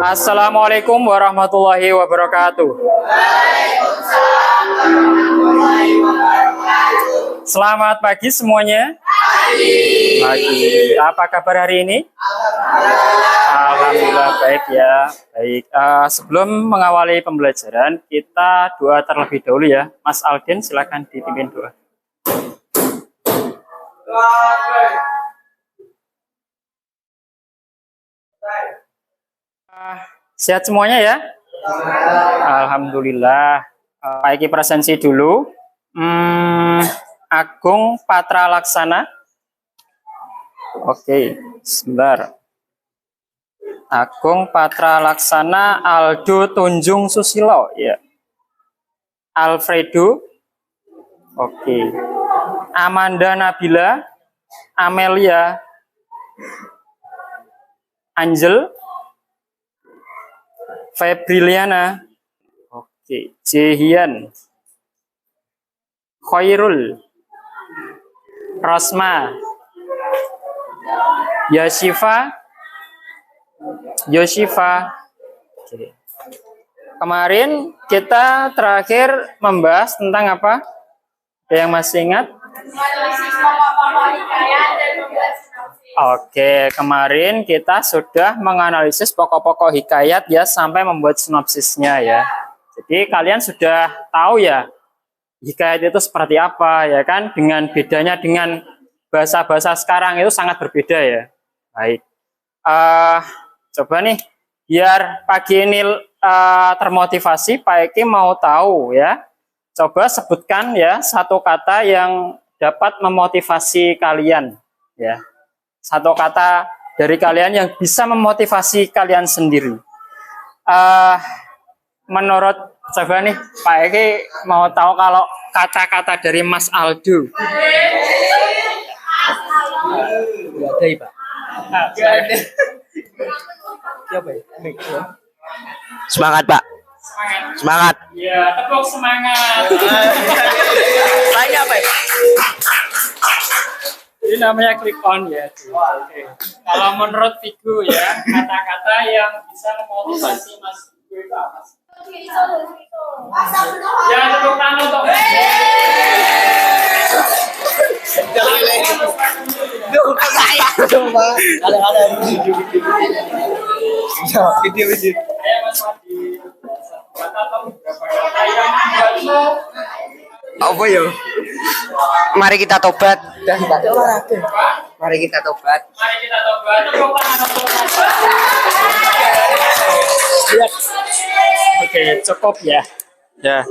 Assalamualaikum warahmatullahi wabarakatuh. Selamat pagi semuanya. Pagi. Apa kabar hari ini? Alhamdulillah baik ya. Baik. Sebelum mengawali pembelajaran, kita doa terlebih dahulu ya. Mas Aldin, silakan dipimpin doa. Sehat semuanya ya? Alhamdulillah. Baik, presensi dulu. Agung Patra Laksana. Oke, sebentar. Agung Patra Laksana, Aldo Tunjung Susilo ya. Alfredo. Oke. Amanda Nabila, Amelia, Angel, Febriliana, oke, Jehian, Khairul, Rosma, Yoshifa, oke. Kemarin kita terakhir membahas tentang apa? Ada yang masih ingat? Oke, kemarin kita sudah menganalisis pokok-pokok hikayat ya sampai membuat sinopsisnya ya. Jadi kalian sudah tahu ya hikayat itu seperti apa ya kan? Dengan bedanya dengan bahasa-bahasa sekarang itu sangat berbeda ya. Baik, coba nih biar pagi ini termotivasi, Pak Eki mau tahu ya. Coba sebutkan ya satu kata yang dapat memotivasi kalian ya. Satu kata dari kalian yang bisa memotivasi kalian sendiri. Menurut coba nih Pak Eki mau tahu kalau kata-kata dari Mas Aldo. Ada Pak. Semangat Pak. Semangat. Ya, tepuk semangat. Tanya apa ya? Ini namanya click on ya. Oke. Kalau menurut Vigo ya, kata-kata yang bisa memotivasi Mas Vigo itu apa sih? Jangan tepuk tangan untuk Ayo Mas Wadi. Kata atau beberapa kata yang membuatmu Apa ya? Mari kita tobat. Mari kita tobat. Mari kita coba tepuk tangan untuk Mas Wadi. Oke, cukup ya. Ya.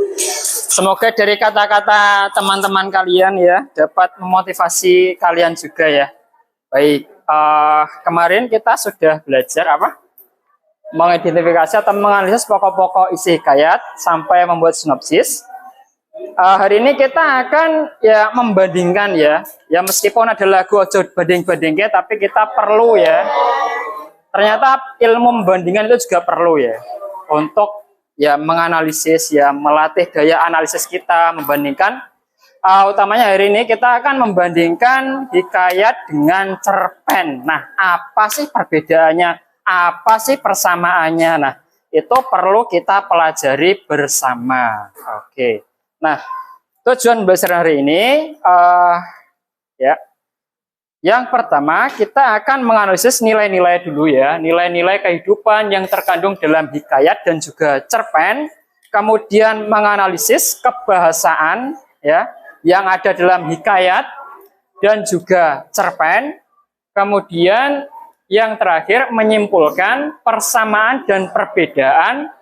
Semoga dari kata-kata teman-teman kalian ya dapat memotivasi kalian juga ya. Baik, kemarin kita sudah belajar apa? Mengidentifikasi atau menganalisis pokok-pokok isi hikayat sampai membuat sinopsis. Hari ini kita akan ya membandingkan ya. Ya meskipun ada lagu ojo banding-bandingnya, tapi kita perlu ya. Ternyata ilmu membandingkan itu juga perlu ya untuk ya menganalisis ya melatih daya analisis kita membandingkan. Utamanya hari ini kita akan membandingkan hikayat dengan cerpen. Nah, apa sih perbedaannya? Apa sih persamaannya? Nah, itu perlu kita pelajari bersama. Oke. Nah, tujuan belajar hari ini ya. Yang pertama, kita akan menganalisis nilai-nilai dulu ya, nilai-nilai kehidupan yang terkandung dalam hikayat dan juga cerpen. Kemudian menganalisis kebahasaan ya yang ada dalam hikayat dan juga cerpen. Kemudian yang terakhir menyimpulkan persamaan dan perbedaan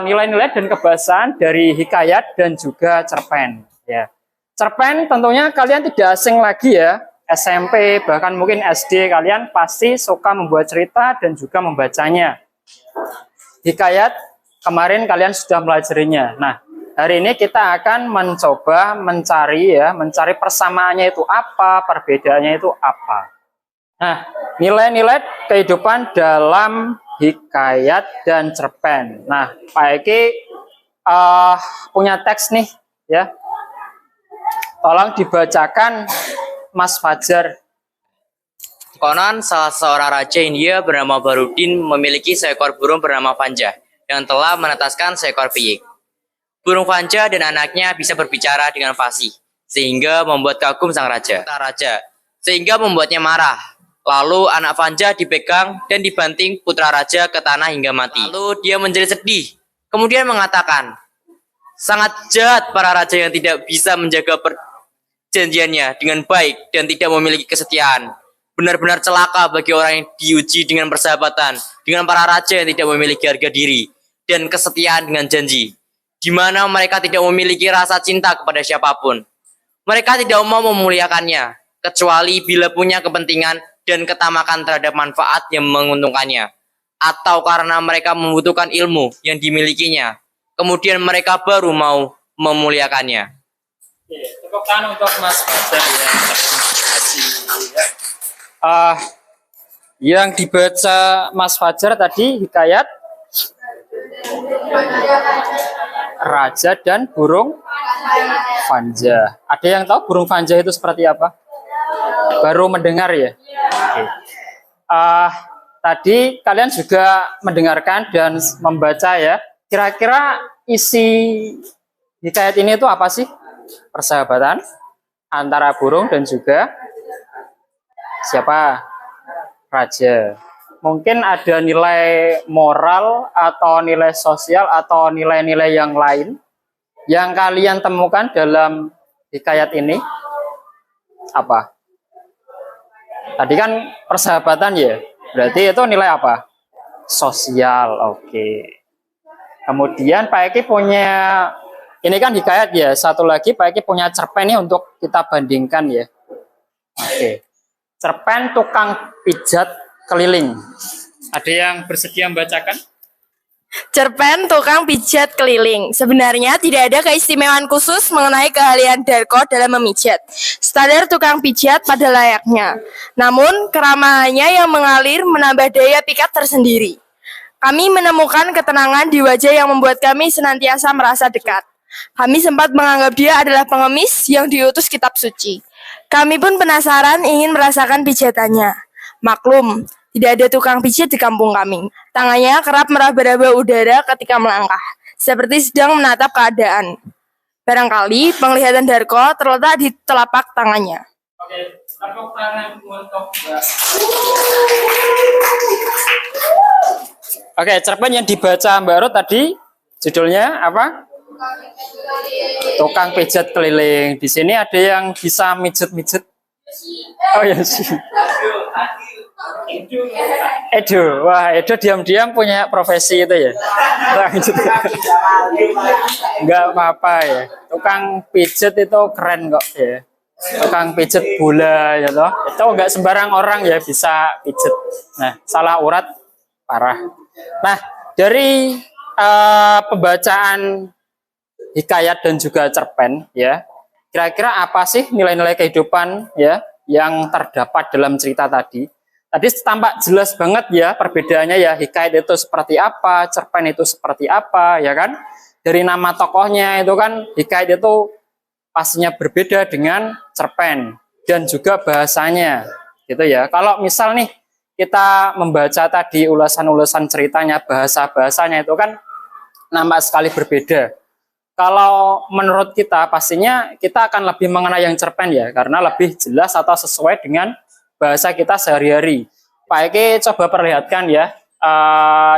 nilai-nilai dan kebahasaan dari hikayat dan juga cerpen ya. Cerpen tentunya kalian tidak asing lagi ya. SMP bahkan mungkin SD kalian pasti suka membuat cerita dan juga membacanya. Hikayat kemarin kalian sudah melajarinya. Nah, hari ini kita akan mencoba mencari persamaannya itu apa, perbedaannya itu apa. Nah, nilai-nilai kehidupan dalam hikayat dan cerpen. Nah, Pak Eki punya teks nih ya. Tolong dibacakan Mas Fajar. Konon salah seorang raja India bernama Barudin memiliki seekor burung bernama Vanja yang telah menetaskan seekor piyik. Burung Vanja dan anaknya bisa berbicara dengan fasih, sehingga membuat kagum sang raja, sehingga membuatnya marah. Lalu anak Vanja dipegang dan dibanting putra raja ke tanah hingga mati. Lalu dia menjadi sedih, kemudian mengatakan, sangat jahat para raja yang tidak bisa menjaga perjanjiannya dengan baik dan tidak memiliki kesetiaan. Benar-benar celaka bagi orang yang diuji dengan persahabatan dengan para raja yang tidak memiliki harga diri dan kesetiaan dengan janji, di mana mereka tidak memiliki rasa cinta kepada siapapun. Mereka tidak mau memuliakannya, kecuali bila punya kepentingan dan ketamakan terhadap manfaat yang menguntungkannya, atau karena mereka membutuhkan ilmu yang dimilikinya. Kemudian mereka baru mau memuliakannya. Oke, tepuk tangan untuk Mas Fajar ya. Ah, yang dibaca Mas Fajar tadi hikayat Raja dan Burung Vanja. Ada yang tahu burung Vanja itu seperti apa? Baru mendengar ya? Oke. Tadi kalian juga mendengarkan dan membaca ya. Kira-kira isi hikayat ini itu apa sih? Persahabatan antara burung dan juga siapa? Raja. Mungkin ada nilai moral atau nilai sosial atau nilai-nilai yang lain yang kalian temukan dalam hikayat ini. Apa? Tadi kan persahabatan ya. Berarti itu nilai apa? Sosial. Oke. Kemudian Pak Eki punya, ini kan hikayat ya. Satu lagi Pak Eki punya cerpen nih untuk kita bandingkan ya. Oke. Cerpen tukang pijat keliling. Ada yang bersedia membacakan? Cerpen tukang pijat keliling. Sebenarnya tidak ada keistimewaan khusus mengenai keahlian Darko dalam memijat. Standar tukang pijat pada layaknya. Namun, keramahannya yang mengalir menambah daya pikat tersendiri. Kami menemukan ketenangan di wajah yang membuat kami senantiasa merasa dekat. Kami sempat menganggap dia adalah pengemis yang diutus kitab suci. Kami pun penasaran ingin merasakan pijatannya. Maklum, tidak ada tukang pijat di kampung kami. Tangannya kerap meraba-raba udara ketika melangkah, seperti sedang menatap keadaan. Barangkali penglihatan Darko terletak di telapak tangannya. Oke, tepuk tangan untuk Mbak. Oke, cerpen yang dibaca Mbak Ruth tadi judulnya apa? Tukang pijat keliling. Di sini ada yang bisa mijet-mijet. Oh ya sih. Edo, wah Edo diam-diam punya profesi itu ya. Enggak apa-apa ya. Tukang pijet itu keren kok ya. Tukang pijet bola ya toh. Itu enggak sembarang orang ya bisa pijet. Nah, salah urat parah. Nah, dari pembacaan hikayat dan juga cerpen ya. Kira-kira apa sih nilai-nilai kehidupan ya yang terdapat dalam cerita tadi? Tadi tampak jelas banget ya perbedaannya ya, hikayat itu seperti apa, cerpen itu seperti apa ya kan? Dari nama tokohnya itu kan hikayat itu pastinya berbeda dengan cerpen dan juga bahasanya gitu ya. Kalau misal nih kita membaca tadi ulasan-ulasan ceritanya, bahasa-bahasanya itu kan nampak sekali berbeda. Kalau menurut kita pastinya kita akan lebih mengenai yang cerpen ya, karena lebih jelas atau sesuai dengan bahasa kita sehari-hari. Pak Eki coba perlihatkan ya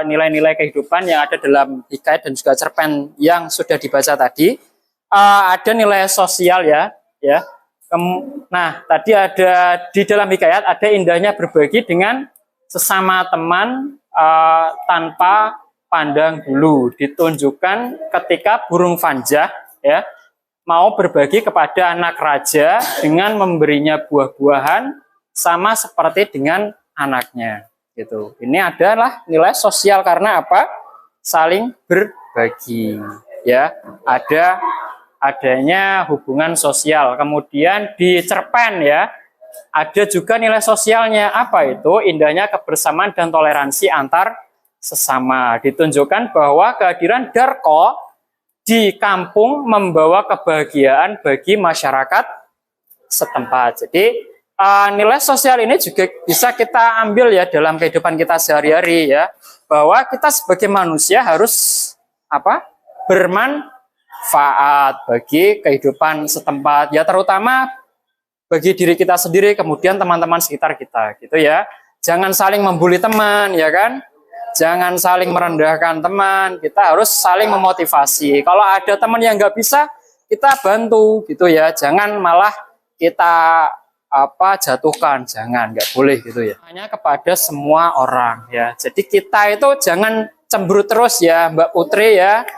nilai-nilai kehidupan yang ada dalam hikayat dan juga cerpen yang sudah dibaca tadi. Ada nilai sosial ya. Nah, tadi ada di dalam hikayat ada indahnya berbagi dengan sesama teman tanpa pandang bulu, ditunjukkan ketika burung Vanja ya mau berbagi kepada anak raja dengan memberinya buah-buahan sama seperti dengan anaknya gitu. Ini adalah nilai sosial karena apa? Saling berbagi ya. Adanya hubungan sosial. Kemudian di cerpen ya ada juga nilai sosialnya. Apa itu? Indahnya kebersamaan dan toleransi antar sesama. Ditunjukkan bahwa kehadiran Darko di kampung membawa kebahagiaan bagi masyarakat setempat. Jadi nilai sosial ini juga bisa kita ambil ya dalam kehidupan kita sehari-hari ya, bahwa kita sebagai manusia harus apa? Bermanfaat bagi kehidupan setempat ya, terutama bagi diri kita sendiri, kemudian teman-teman sekitar kita gitu ya. Jangan saling membuli teman ya kan, jangan saling merendahkan teman, kita harus saling memotivasi. Kalau ada teman yang nggak bisa, kita bantu gitu ya, jangan malah kita jatuhkan, jangan, nggak boleh gitu ya. Hanya kepada semua orang ya. Jadi kita itu jangan cemberut terus ya Mbak Putri ya,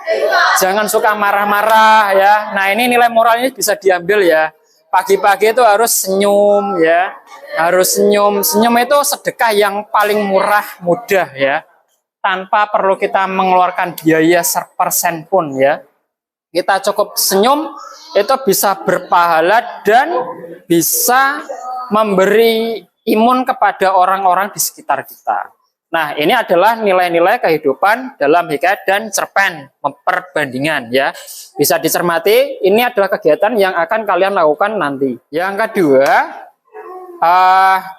jangan suka marah-marah ya. Nah ini nilai moralnya bisa diambil ya. Pagi-pagi itu harus senyum ya, harus senyum. Senyum itu sedekah yang paling murah, mudah ya, tanpa perlu kita mengeluarkan biaya sepersen pun ya. Kita cukup senyum itu bisa berpahala dan bisa memberi imun kepada orang-orang di sekitar kita. Nah, ini adalah nilai-nilai kehidupan dalam hikayat dan cerpen, perbandingan ya. Bisa dicermati, ini adalah kegiatan yang akan kalian lakukan nanti. Yang kedua,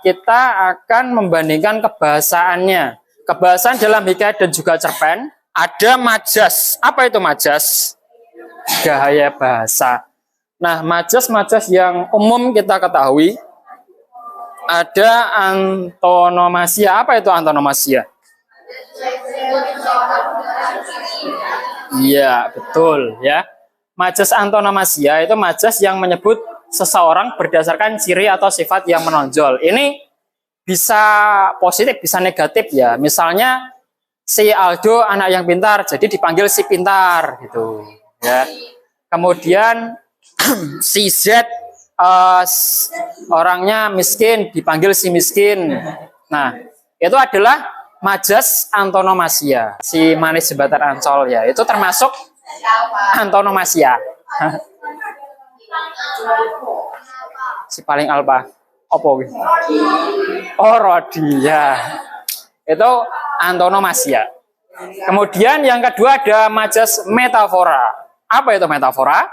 kita akan membandingkan kebahasaannya. Kebahasaan dalam hikayat dan juga cerpen, ada majas. Apa itu majas? Gaya bahasa. Nah, majas-majas yang umum kita ketahui, ada antonomasia. Apa itu antonomasia? Iya, betul ya. Majas antonomasia itu majas yang menyebut seseorang berdasarkan ciri atau sifat yang menonjol. Ini bisa positif, bisa negatif ya. Misalnya si Aldo anak yang pintar, jadi dipanggil si pintar gitu ya. Kemudian si Z orangnya miskin, dipanggil si miskin. Nah, itu adalah majas antonomasia. Si manis jembatan Ancol ya, itu termasuk antonomasia. Si paling alpa opo? Oh, Rodi ya. Itu antonomasia. Kemudian yang kedua ada majas metafora. Apa itu metafora?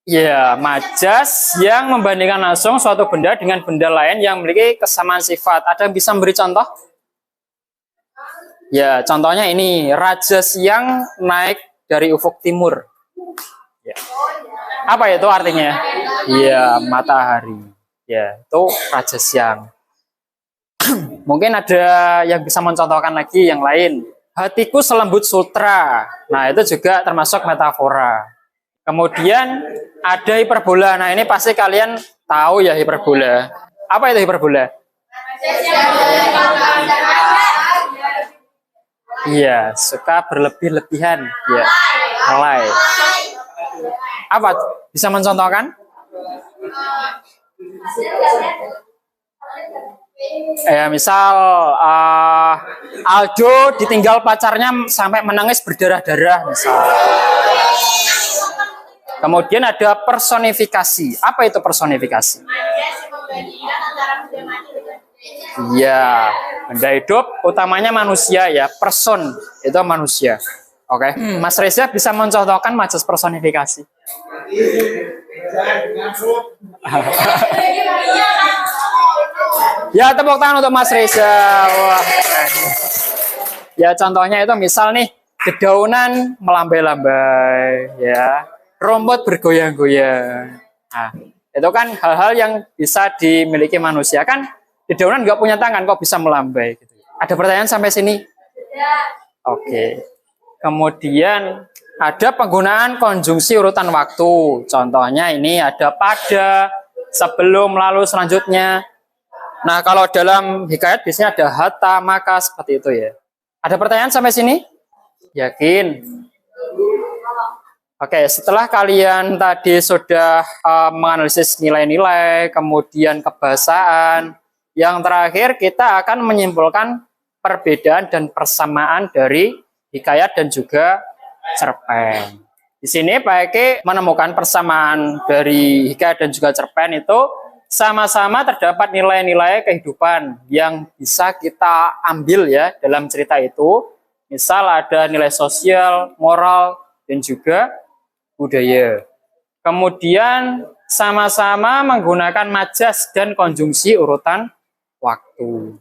Ya, majas yang membandingkan langsung suatu benda dengan benda lain yang memiliki kesamaan sifat. Ada yang bisa memberi contoh? Ya, contohnya ini, raja siang naik dari ufuk timur. Ya. Apa itu artinya? Ya, matahari. Ya, itu raja siang. Mungkin ada yang bisa mencontohkan lagi yang lain. Hatiku selembut sutra. Nah, itu juga termasuk metafora. Kemudian ada hiperbola. Nah, ini pasti kalian tahu ya hiperbola. Apa itu hiperbola? Iya, suka berlebih-lebihan. Ya, alay. Apa? Bisa mencontohkan? Ya, misal Aldo ditinggal pacarnya sampai menangis berdarah-darah misal. Kemudian ada personifikasi. Apa itu personifikasi? Ya, benda hidup utamanya manusia ya. Person itu manusia. Oke, Mas Reza bisa mencontohkan majas personifikasi. Ya, tepuk tangan untuk Mas Reza. Wah. Ya, contohnya itu misal nih, dedaunan melambai-lambai, ya, rumput bergoyang-goyang. Nah, itu kan hal-hal yang bisa dimiliki manusia kan. Dedaunan nggak punya tangan, kok bisa melambai. Gitu. Ada pertanyaan sampai sini? Oke. Kemudian ada penggunaan konjungsi urutan waktu. Contohnya ini ada pada, sebelum, lalu, selanjutnya. Nah, kalau dalam hikayat biasanya ada hatta, maka, seperti itu ya. Ada pertanyaan sampai sini? Yakin? Oke, setelah kalian tadi sudah menganalisis nilai-nilai, kemudian kebahasaan, yang terakhir kita akan menyimpulkan perbedaan dan persamaan dari hikayat dan juga cerpen. Di sini Pak Eki menemukan persamaan dari hikayat dan juga cerpen itu sama-sama terdapat nilai-nilai kehidupan yang bisa kita ambil ya dalam cerita itu. Misal ada nilai sosial, moral, dan juga budaya. Kemudian sama-sama menggunakan majas dan konjungsi urutan waktu.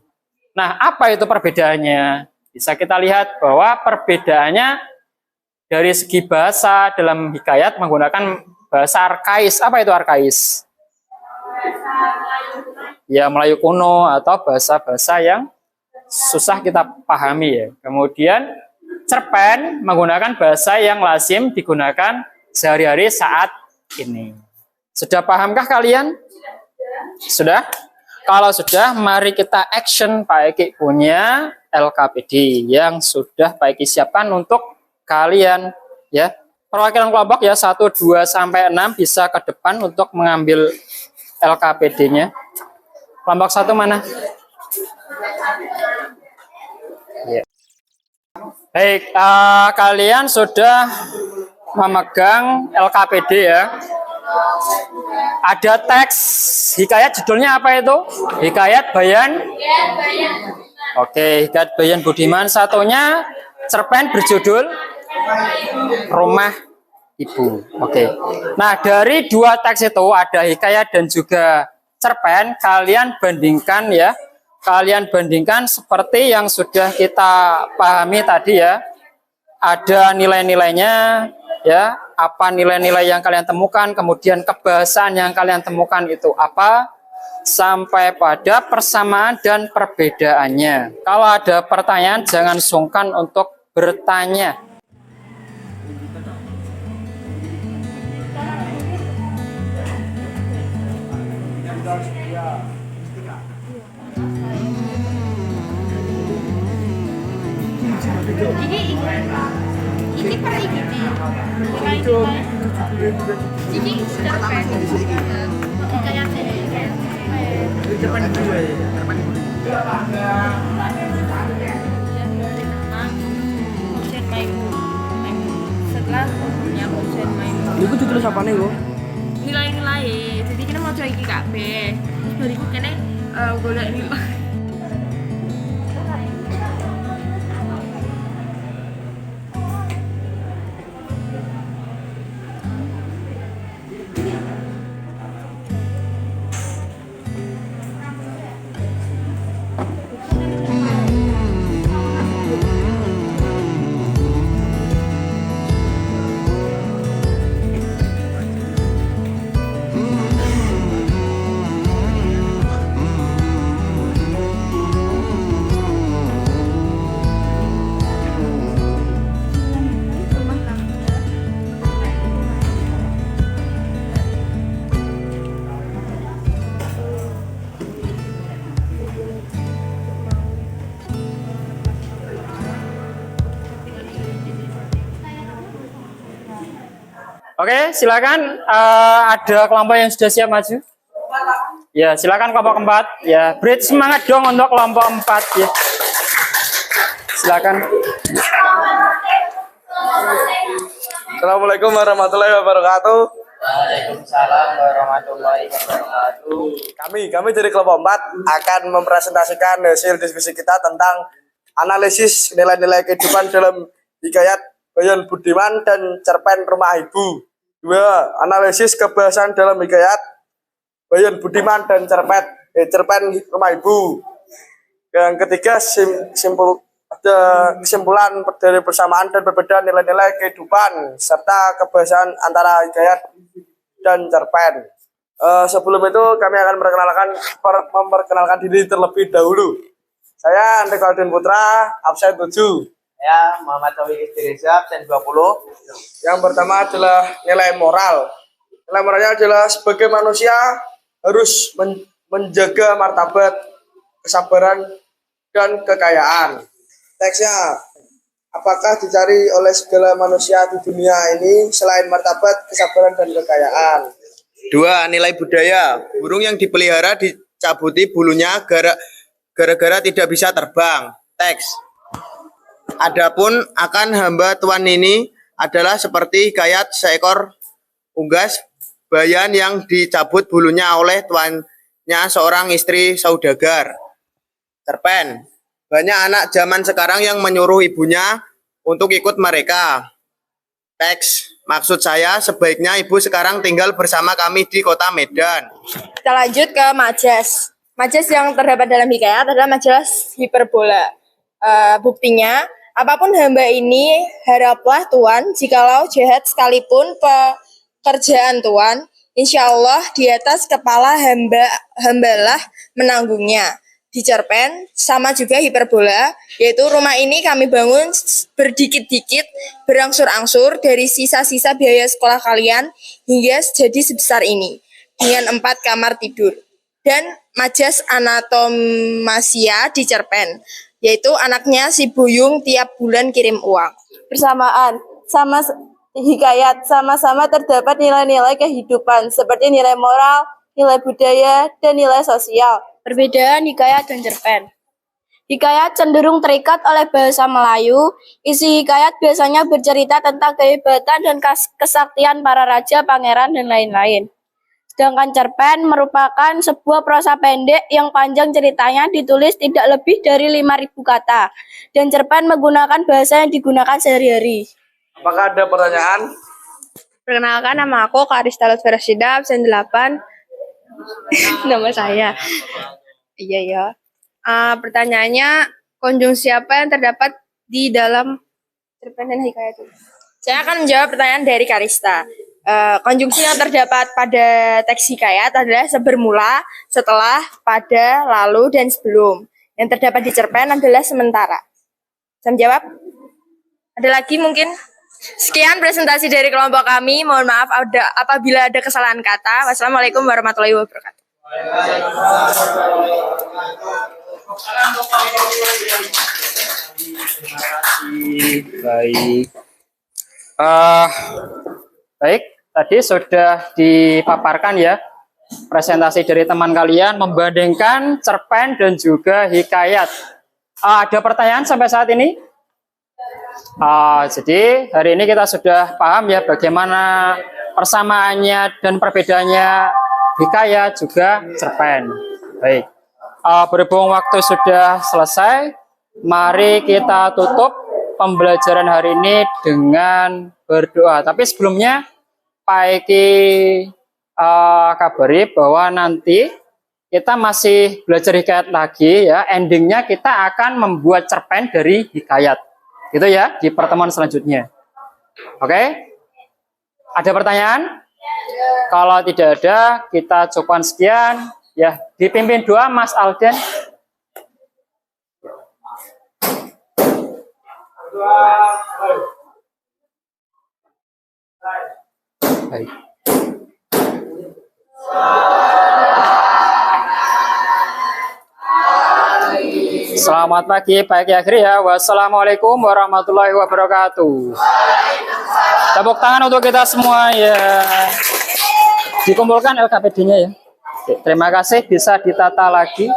Nah, apa itu perbedaannya? Bisa kita lihat bahwa perbedaannya dari segi bahasa dalam hikayat menggunakan bahasa arkais. Apa itu arkais? Ya, Melayu kuno atau bahasa-bahasa yang susah kita pahami ya. Kemudian cerpen menggunakan bahasa yang lazim digunakan sehari-hari saat ini. Sudah pahamkah kalian? Sudah? Kalau sudah, mari kita action Pak Eki punya LKPD yang sudah Pak Eki siapkan untuk kalian ya. Perwakilan kelompok ya 1, 2 sampai 6 bisa ke depan untuk mengambil LKPD-nya. Kelompok 1 mana? Ya. Baik, kalian sudah memegang LKPD ya. Ada teks hikayat, judulnya apa itu? Hikayat Bayan. Oke, Hikayat Bayan Budiman. Satunya cerpen berjudul Rumah Ibu. Oke. Nah, dari dua teks itu ada hikayat dan juga cerpen, kalian bandingkan ya. Kalian bandingkan seperti yang sudah kita pahami tadi ya. Ada nilai-nilainya ya, apa nilai-nilai yang kalian temukan, kemudian kebahasaan yang kalian temukan itu apa, sampai pada persamaan dan perbedaannya. Kalau ada pertanyaan jangan sungkan untuk bertanya. Ini per ini nih. Ini cerpen. Kayak Ocean Maimun. Setelah punya Ocean Maimun. Iku judul sapane kok? Nilai-nilai. Jadi kita mau coba iki kabeh. Terus bariku kene golek nilai. Oke, silakan. Ada kelompok yang sudah siap maju. Ya, silakan kelompok 4. Ya, beri semangat dong untuk kelompok 4 ya. Silakan. Assalamualaikum warahmatullahi wabarakatuh. Waalaikumsalam warahmatullahi wabarakatuh. Kami dari kelompok 4 akan mempresentasikan hasil diskusi kita tentang analisis nilai-nilai kehidupan dalam hikayat Bayan Budiman dan cerpen Rumah Ibu. 2. Analisis kebahasaan dalam hikayat Bayan Budiman dan cerpen Rumah Ibu. Yang ketiga, kesimpulan dari persamaan dan perbedaan nilai-nilai kehidupan serta kebahasaan antara hikayat dan cerpen. Sebelum itu kami akan memperkenalkan diri terlebih dahulu. Saya Andre Kaldun Putra, absen 7. Ya, Muhammad Tauhid Istirizab, absen 20. Yang pertama adalah nilai moral. Nilai moralnya adalah sebagai manusia harus menjaga martabat, kesabaran, dan kekayaan. Teksnya, apakah dicari oleh segala manusia di dunia ini selain martabat, kesabaran, dan kekayaan? 2. Nilai budaya. Burung yang dipelihara dicabuti bulunya gara-gara tidak bisa terbang. Teks. Adapun akan hamba tuan ini adalah seperti hikayat seekor unggas bayan yang dicabut bulunya oleh tuannya seorang istri saudagar. Cerpen. Banyak anak zaman sekarang yang menyuruh ibunya untuk ikut mereka. Teks. Maksud saya sebaiknya ibu sekarang tinggal bersama kami di kota Medan. Kita lanjut ke majas. Majas yang terdapat dalam hikayat adalah majas hiperbola. Buktinya, apapun hamba ini, haraplah Tuhan, jikalau jahat sekalipun pekerjaan Tuhan, insya Allah di atas kepala hambalah menanggungnya. Di cerpen, sama juga hiperbola, yaitu rumah ini kami bangun berdikit-dikit, berangsur-angsur dari sisa-sisa biaya sekolah kalian hingga jadi sebesar ini, dengan 4 kamar tidur. Dan majas anatomasia di cerpen, yaitu anaknya si Buyung tiap bulan kirim uang. Bersamaan, sama hikayat, sama-sama terdapat nilai-nilai kehidupan, seperti nilai moral, nilai budaya, dan nilai sosial. Perbedaan hikayat dan cerpen. Hikayat cenderung terikat oleh bahasa Melayu. Isi hikayat biasanya bercerita tentang kehebatan dan kesaktian para raja, pangeran, dan lain-lain. Sedangkan cerpen merupakan sebuah prosa pendek yang panjang ceritanya ditulis tidak lebih dari 5.000 kata. Dan cerpen menggunakan bahasa yang digunakan sehari-hari. Apakah ada pertanyaan? Perkenalkan, nama aku Karista Lutfirashida, absen 8. Nama saya. Iya. Pertanyaannya, konjungsi apa yang terdapat di dalam cerpen dan hikayat itu? Saya akan menjawab pertanyaan dari Karista. Konjungsi yang terdapat pada teks hikayat adalah sebermula, setelah, pada, lalu, dan sebelum. Yang terdapat di cerpen adalah sementara. Saya menjawab? Ada lagi mungkin? Sekian presentasi dari kelompok kami. Mohon maaf apabila ada kesalahan kata. Wassalamualaikum warahmatullahi wabarakatuh. Baik. Baik, tadi sudah dipaparkan ya presentasi dari teman kalian membandingkan cerpen dan juga hikayat. Ada pertanyaan sampai saat ini? Jadi hari ini kita sudah paham ya bagaimana persamaannya dan perbedaannya hikayat juga cerpen. Baik, berhubung waktu sudah selesai, mari kita tutup pembelajaran hari ini dengan berdoa. Tapi sebelumnya Pak Eki kabari bahwa nanti kita masih belajar hikayat lagi ya. Endingnya kita akan membuat cerpen dari hikayat. Gitu ya, di pertemuan selanjutnya. Oke? Ada pertanyaan? Kalau tidak ada, kita cukupkan sekian. Ya, dipimpin doa Mas Alden. Baik. Selamat pagi, Pak Eki Agri ya. Wassalamualaikum warahmatullahi wabarakatuh. Tepuk tangan untuk kita semua ya. Dikumpulkan LKPD-nya ya. Oke, terima kasih, bisa ditata lagi.